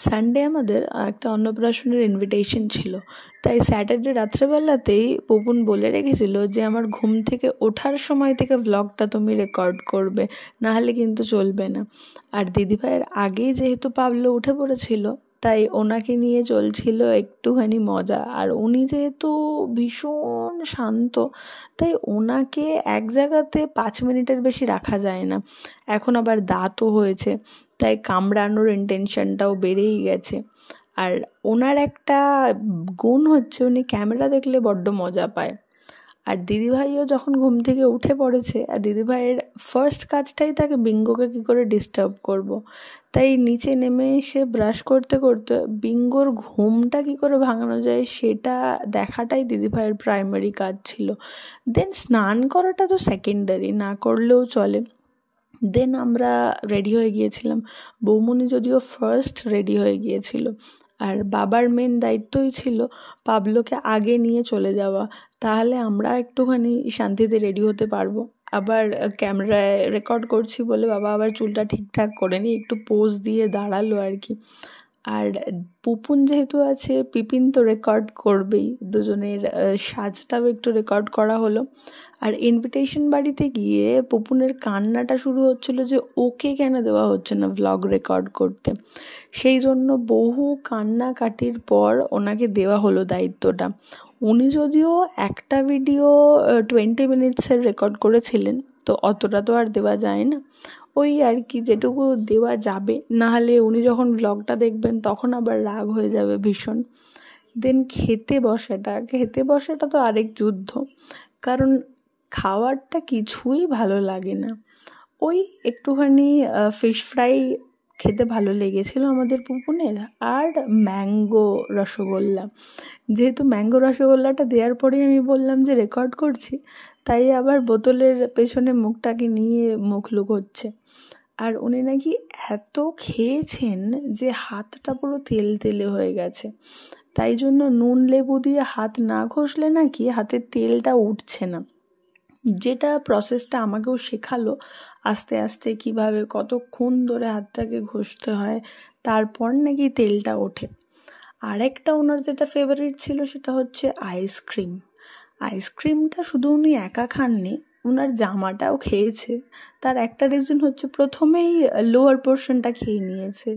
Sunday আমাদের একটা অন্নপ্রাশনের invitation ছিল, তাই স্যাটারডে রাত্রেবেলাতেই পুপুন বলে রেখেছিল যে আমার ঘুম থেকে ওঠার সময় থেকে ভ্লগটা তুমি রেকর্ড করবে, নাহলে কিন্তু চলবে না। আর দিদিভাইয়ের আগেই যেহেতু পাবলো উঠে পড়েছিল, তাই ওনাকে নিয়ে চলছিল একটুখানি মজা। আর উনি যেহেতু ভীষণ শান্ত, তাই ওনাকে এক জায়গাতে 5 মিনিটের বেশি রাখা যায় না। এখন আবার দাঁতও হয়েছে, তাই কামড়ানোর ইন্টেনশনটাও বেড়েই গেছে। আর ওনার একটা গুণ হচ্ছে উনি ক্যামেরা দেখলে বড্ড মজা পায়। আর দিদিভাইও যখন ঘুম থেকে উঠে পড়েছে, আর দিদিভাইয়ের ফার্স্ট কাজটাই তাকে বিঙ্গোকে কী করে ডিস্টার্ব করব। তাই নিচে নেমে এসে ব্রাশ করতে করতে বিঙ্গোর ঘুমটা কী করে ভাঙানো যায় সেটা দেখাটাই দিদিভাইয়ের প্রাইমারি কাজ ছিল। দেন স্নান করাটা তো সেকেন্ডারি, না করলেও চলে। দেন আমরা রেডি হয়ে গিয়েছিলাম। বৌমনি যদিও ফার্স্ট রেডি হয়ে গিয়েছিল, আর বাবার মেন দায়িত্বই ছিল পাবলোকে আগে নিয়ে চলে যাওয়া, তাহলে আমরা একটুখানি শান্তিতে রেডি হতে পারবো। আবার ক্যামেরায় রেকর্ড করছি বলে বাবা আবার চুলটা ঠিকঠাক করে নিয়ে একটু পোজ দিয়ে দাঁড়ালো আর কি। আর পুপুন যেহেতু আছে, পিপিন তো রেকর্ড করবেই, দুজনের সাজটাও একটু রেকর্ড করা হলো। আর ইনভিটেশন বাড়িতে গিয়ে পুপুনের কান্নাটা শুরু হচ্ছিল যে ওকে কেন দেওয়া হচ্ছে না ভ্লগ রেকর্ড করতে। সেই জন্য বহু কান্নাকাটির পর ওনাকে দেওয়া হলো দায়িত্বটা। উনি যদিও একটা ভিডিও 20 মিনিটসের রেকর্ড করেছিলেন, তো অতটা তো আর দেওয়া যায় না, ওই আর কি যেটুকু দেওয়া যাবে। নাহলে উনি যখন ব্লগটা দেখবেন তখন আবার রাগ হয়ে যাবে ভীষণ। দেন খেতে বসাটা তো আরেক যুদ্ধ, কারণ খাওয়ারটা কিছুই ভালো লাগে না। ওই একটুখানি ফিশ ফ্রাই খেতে ভালো লেগেছিল আমাদের পুপুনের, আর ম্যাঙ্গো রসগোল্লা। যেহেতু ম্যাঙ্গো রসগোল্লাটা দেওয়ার পরেই আমি বললাম যে রেকর্ড করছি, তাই আবার বোতলের পেছনে মুখটাকে নিয়ে মুখ লুকোচ্ছে। আর উনি নাকি এত খেয়েছেন যে হাতটা পুরো তেল তেলে হয়ে গেছে, তাই জন্য নুন লেবু দিয়ে হাত না ঘষলে নাকি হাতের তেলটা উঠছে না। যেটা প্রসেসটা আমাকেও শেখালো আস্তে আস্তে, কিভাবে কতক্ষণ ধরে হাতটাকে ঘষতে হয়, তারপর নাকি তেলটা ওঠে। আরেকটা ওনার যেটা ফেভারিট ছিল সেটা হচ্ছে আইসক্রিম। আইসক্রিমটা শুধু উনি একা খাননি, ওনার জামাটাও খেয়েছে। তার একটা রিজন হচ্ছে প্রথমেই লোয়ার পোর্শনটা খেয়ে নিয়েছে,